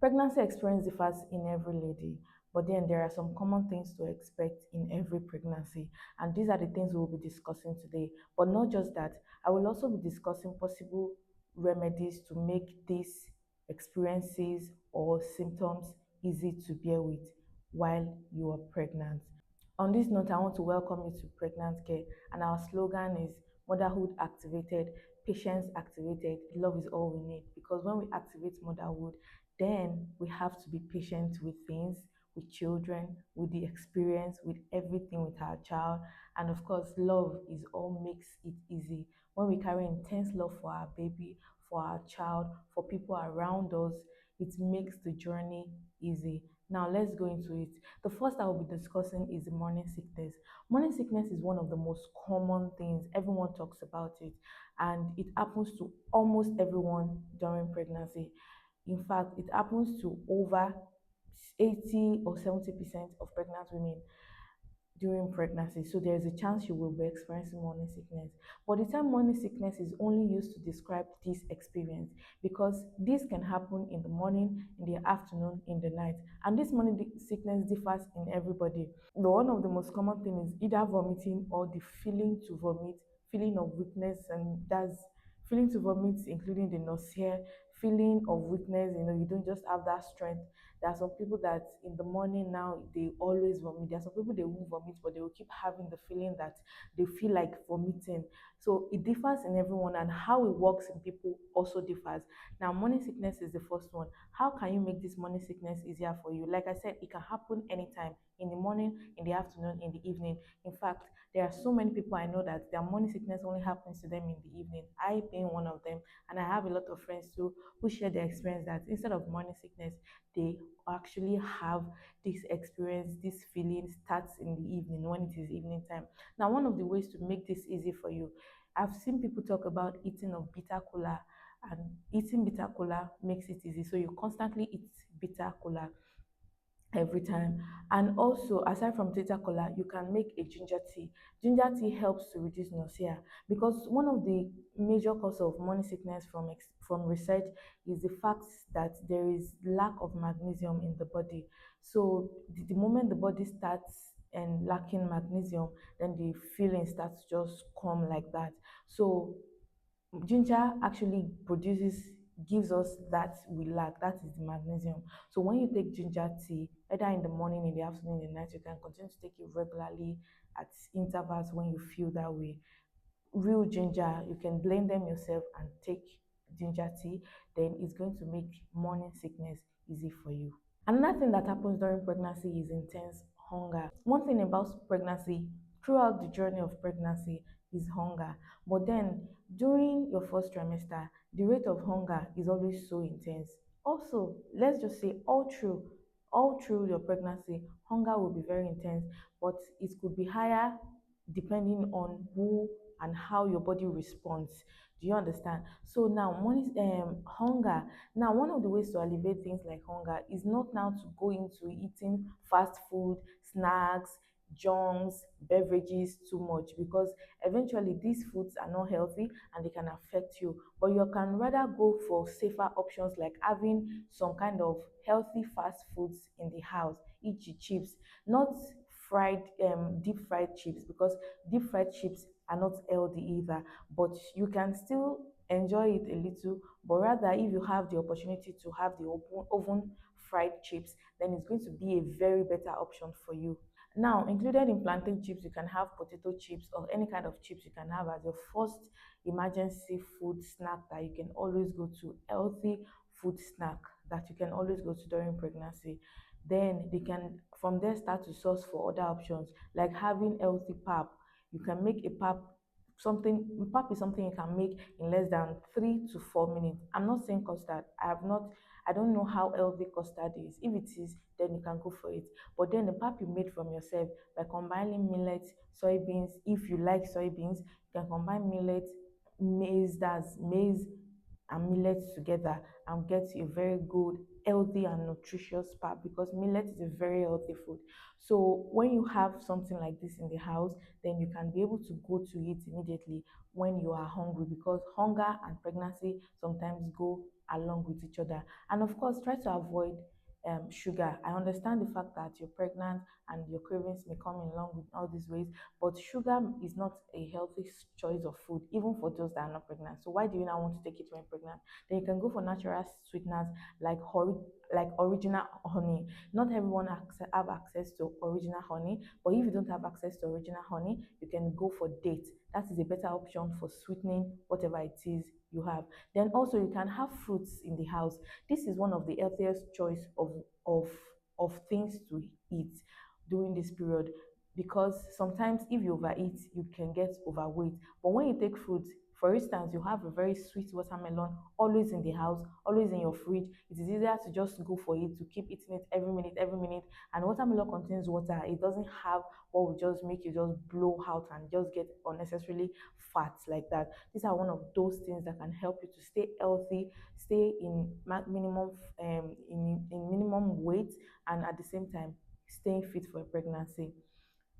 Pregnancy experience differs in every lady, but then there are some common things to expect in every pregnancy, and these are the things we will be discussing today. But not just that, I will also be discussing possible remedies to make these experiences or symptoms easy to bear with while you are pregnant. On this note, I want to welcome you to Pregnant Care, and our slogan is Motherhood Activated, Patience Activated, Love is all we need. Because when we activate motherhood, then we have to be patient with things, with children, with the experience, with everything with our child. And of course, love is all makes it easy. When we carry intense love for our baby, for our child, for people around us, it makes the journey easy. Now, let's go into it. The first I will be discussing is morning sickness. Morning sickness is one of the most common things. Everyone talks about it, and it happens to almost everyone during pregnancy. In fact, it happens to over 80 or 70% of pregnant women during pregnancy. So there's a chance you will be experiencing morning sickness. But the term morning sickness is only used to describe this experience, because this can happen in the morning, in the afternoon, in the night. And this morning sickness differs in everybody. But one of the most common thing is either vomiting or the feeling to vomit, feeling of weakness, and that's feeling to vomit, including the nausea, feeling of weakness. You don't just have that strength. There are some people that in the morning now they always vomit. There are some people they won't vomit, but they will keep having the feeling that they feel like vomiting. So it differs in everyone, and how it works in people also differs. Now, morning sickness is the first one. How can you make this morning sickness easier for you? Like I said, it can happen anytime, in the morning, in the afternoon, in the evening. In fact, there are so many people I know that their morning sickness only happens to them in the evening. I being one of them, and I have a lot of friends too who share their experience that instead of morning sickness, they actually have this experience, this feeling starts in the evening when it is evening time. Now, one of the ways to make this easy for you, I've seen people talk about eating of bitter cola, and eating bitter cola makes it easy. So you constantly eat bitter cola every time. And also, aside from bitter cola, you can make a ginger tea. Ginger tea helps to reduce nausea, because one of the major cause of morning sickness from research is the fact that there is lack of magnesium in the body. So the moment the body starts and lacking magnesium, then the feeling starts to just come like that. So ginger actually produces, gives us that we lack, that is the magnesium. So when you take ginger tea, either in the morning, in the afternoon, in the night, you can continue to take it regularly at intervals when you feel that way. Real ginger, you can blend them yourself and take ginger tea, then it's going to make morning sickness easy for you. Another thing that happens during pregnancy is intense hunger. One thing about pregnancy, throughout the journey of pregnancy, is hunger. But then during your first trimester, the rate of hunger is always so intense. Also, let's just say all through your pregnancy, hunger will be very intense, but it could be higher depending on who and how your body responds. Do you understand? So now, hunger. Now, one of the ways to alleviate things like hunger is not now to go into eating fast food, snacks, junks, beverages too much, because eventually these foods are not healthy and they can affect you. But you can rather go for safer options like having some kind of healthy fast foods in the house, e.g., chips, not deep fried chips, because deep fried chips are not healthy either, but you can still enjoy it a little. But rather, if you have the opportunity to have the oven fried chips, then it's going to be a very better option for you. Now, included in plantain chips, you can have potato chips or any kind of chips you can have as your first emergency food snack that you can always go to, healthy food snack that you can always go to during pregnancy. Then they can from there start to source for other options like having healthy pap. You can make a pap, something pap is something you can make in less than 3 to 4 minutes. I'm not saying custard. I don't know how healthy custard is. If it is, then you can go for it. But then the pap you made from yourself by combining millet, soybeans, if you like soybeans, you can combine millet, maize, that's maize and millet together, and get a very good, healthy, and nutritious pap, because millet is a very healthy food. So when you have something like this in the house, then you can be able to go to it immediately when you are hungry, because hunger and pregnancy sometimes go along with each other. And of course, try to avoid sugar. I understand the fact that you're pregnant and your cravings may come along with all these ways, but sugar is not a healthy choice of food, even for those that are not pregnant. So why do you now want to take it when pregnant? Then you can go for natural sweeteners like like original honey. Not everyone have access to original honey, but if you don't have access to original honey, you can go for date. That is a better option for sweetening whatever it is you have. Then also you can have fruits in the house. This is one of the healthiest choice of of things to eat during this period, because sometimes if you overeat you can get overweight. But when you take fruits, for instance, you have a very sweet watermelon always in the house, always in your fridge, it is easier to just go for it, to keep eating it every minute. And watermelon contains water, it doesn't have what will just make you just blow out and just get unnecessarily fat like that. These are one of those things that can help you to stay healthy, stay in minimum in minimum weight, and at the same time staying fit for a pregnancy.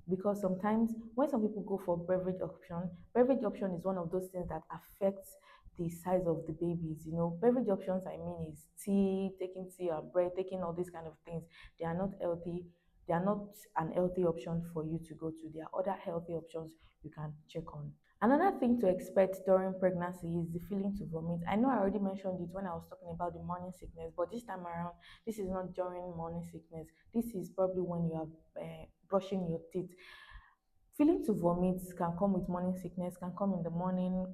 Because sometimes when some people go for beverage option is one of those things that affects the size of the babies. Beverage options, I mean, is tea, taking tea or bread, taking all these kind of things. They are not healthy. They are not an healthy option for you to go to. There are other healthy options you can check on. Another thing to expect during pregnancy is the feeling to vomit. I know I already mentioned it when I was talking about the morning sickness, but this time around, this is not during morning sickness. This is probably when you are brushing your teeth. Feeling to vomit can come with morning sickness, can come in the morning.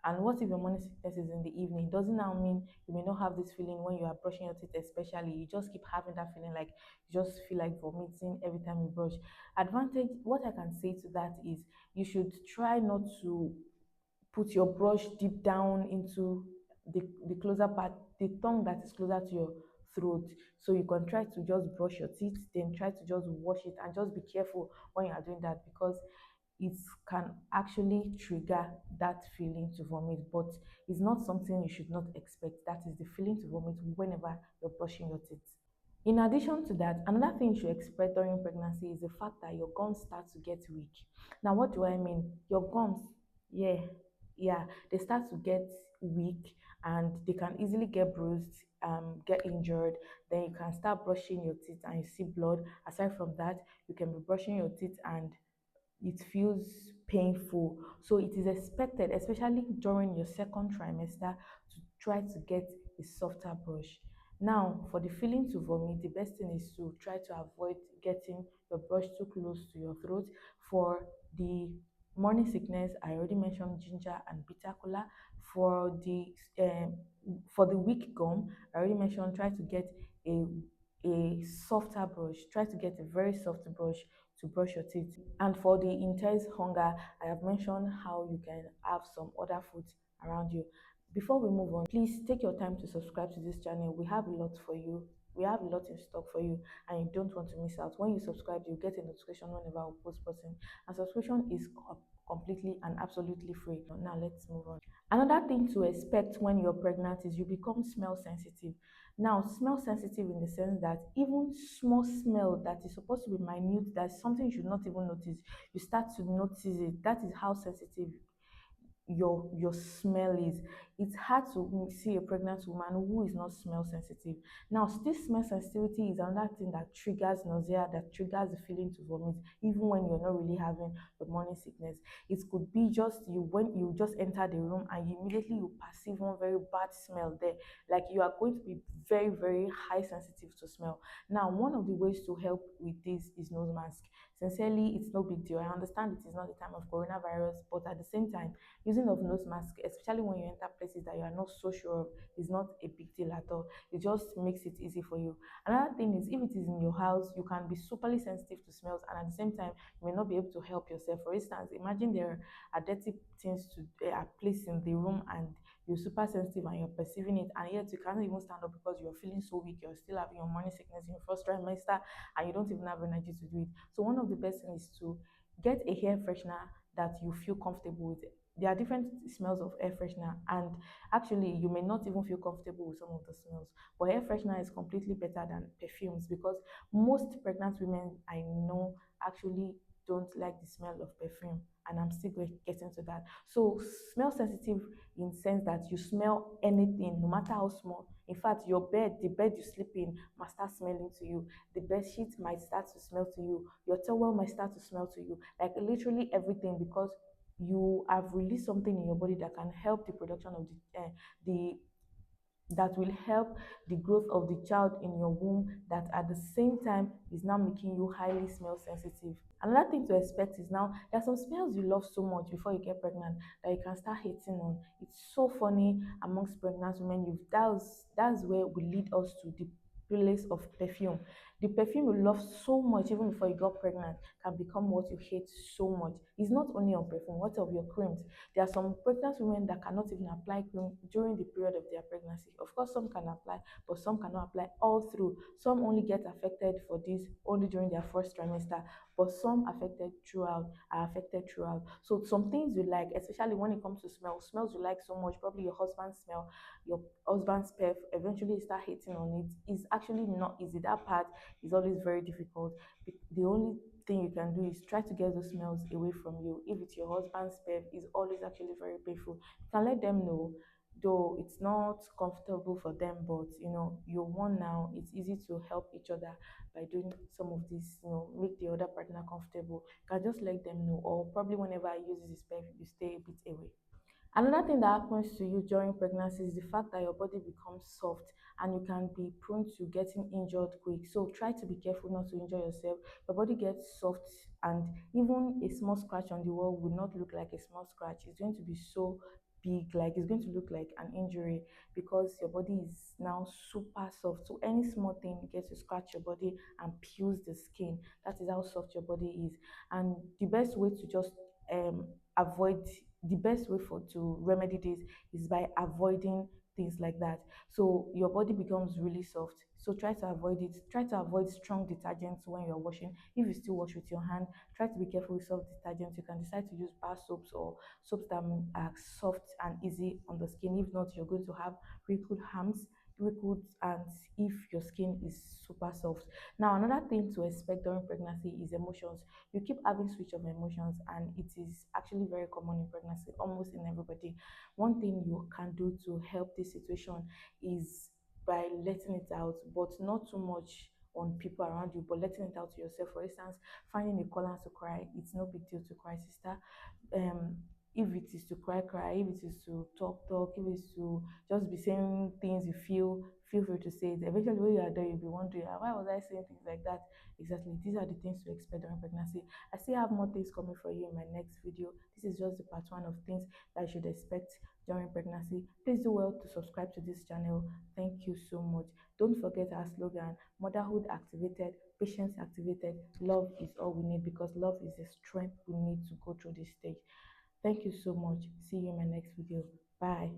And what if your morning sickness is in the evening? Doesn't now mean you may not have this feeling when you are brushing your teeth, especially. You just keep having that feeling like you just feel like vomiting every time you brush. Advantage, what I can say to that is you should try not to put your brush deep down into the closer part, the tongue that is closer to your throat. So you can try to just brush your teeth, then try to just wash it, and just be careful when you are doing that, because it can actually trigger that feeling to vomit. But it's not something you should not expect. That is the feeling to vomit whenever you're brushing your teeth. In addition to that, another thing you should expect during pregnancy is the fact that your gums start to get weak. Now, what do I mean? Your gums, yeah, yeah, they start to get weak, and they can easily get bruised, get injured. Then you can start brushing your teeth and you see blood. Aside from that, you can be brushing your teeth and it feels painful. So it is expected, especially during your second trimester, to try to get a softer brush. Now, for the feeling to vomit, the best thing is to try to avoid getting your brush too close to your throat. For the morning sickness, I already mentioned ginger and bitter kola. For the um, for the weak gum, I already mentioned try to get a softer brush. Try to get a very soft brush to brush your teeth. And for the intense hunger, I have mentioned how you can have some other foods around you. Before we move on, please take your time to subscribe to this channel. We have a lot for you. We have a lot in stock for you, and you don't want to miss out. When you subscribe, you get a notification whenever we post something. And subscription is completely and absolutely free. Now let's move on. Another thing to expect when you're pregnant is you become smell sensitive. Now, smell sensitive in the sense that even small smell that is supposed to be minute, that's something you should not even notice, you start to notice it. That is how sensitive your smell is. It's hard to see a pregnant woman who is not smell sensitive. Now, this smell sensitivity is another thing that triggers nausea, that triggers the feeling to vomit, even when you're not really having the morning sickness. It could be just you, when you just enter the room and you immediately you perceive one very bad smell there, like you are going to be very high sensitive to smell. Now, one of the ways to help with this is nose mask. Sincerely, it's no big deal. I understand it is not the time of coronavirus, but at the same time, using of nose mask, especially when you enter places that you are not so sure of, is not a big deal at all. It just makes it easy for you. Another thing is, if it is in your house, you can be superly sensitive to smells, and at the same time you may not be able to help yourself. For instance, imagine there are dirty things are placed in the room, and you're super sensitive and you're perceiving it, and yet you can't even stand up because you're feeling so weak, you're still having your morning sickness in your first trimester, and you don't even have energy to do it. So one of the best things is to get a hair freshener that you feel comfortable with. There are different smells of air freshener, and actually you may not even feel comfortable with some of the smells, but air freshener is completely better than perfumes, because most pregnant women I know actually don't like the smell of perfume. and I'm still getting to that. So smell sensitive in sense that you smell anything, no matter how small. In fact, your bed, the bed you sleep in, might start smelling to you. The bed sheet might start to smell to you. Your towel might start to smell to you. Like literally everything, because you have released something in your body that can help the production of the that will help the growth of the child in your womb, that at the same time is now making you highly smell sensitive. Another thing to expect is now there are some smells you love so much before you get pregnant that you can start hating on. It's so funny amongst pregnant women. That's where we lead us to the place of perfume. The perfume you love so much even before you got pregnant can become what you hate so much. It's not only on perfume, what of your creams? There are some pregnant women that cannot even apply cream during the period of their pregnancy. Of course, some can apply, but some cannot apply all through. Some only get affected for this only during their first trimester, but some affected throughout are affected throughout. So some things you like, especially when it comes to smells you like so much, probably your husband's smell, your husband's perf, eventually you start hating on it. Is actually not easy. That part is always very difficult. The only thing you can do is try to get those smells away from you. If it's your husband's perf, is always actually very painful. You can let them know, though it's not comfortable for them, but you're one now. It's easy to help each other by doing some of this, make the other partner comfortable. You can just let them know, or probably whenever I use this perf, you stay a bit away. Another thing that happens to you during pregnancy is the fact that your body becomes soft and you can be prone to getting injured quick. So try to be careful not to injure yourself. Your body gets soft, and even a small scratch on the wall will not look like a small scratch. It's going to be so big, like it's going to look like an injury, because your body is now super soft. So any small thing gets to scratch your body and peels the skin. That is how soft your body is. And the best way to just avoid the best way for to remedy this is by avoiding things like that. So your body becomes really soft, so try to avoid it. Try to avoid strong detergents when you're washing. If you still wash with your hand, try to be careful with soft detergents. You can decide to use bar soaps or soaps that are soft and easy on the skin. If not, you're going to have wrinkled arms, wrinkled hands if your skin is super soft. Now another thing to expect during pregnancy is emotions. You keep having switch of emotions, and it is actually very common in pregnancy, almost in everybody. One thing you can do to help this situation is by letting it out, but not too much on people around you, but letting it out to yourself. For instance, finding a corner to cry. It's no big deal to cry, sister. um if it is to cry, cry. If it is to talk, if it's to just be saying things you feel free to say it. Eventually when you are there, you'll be wondering, "Ah, why was I saying things like that?" Exactly, these are the things to expect during pregnancy. I still have more things coming for you in my next video. This is just the part one of things that you should expect during pregnancy. Please do well to subscribe to this channel. Thank you so much. Don't forget our slogan: motherhood activated, patience activated, love is all we need, because love is the strength we need to go through this stage. Thank you so much. See you in my next video. Bye.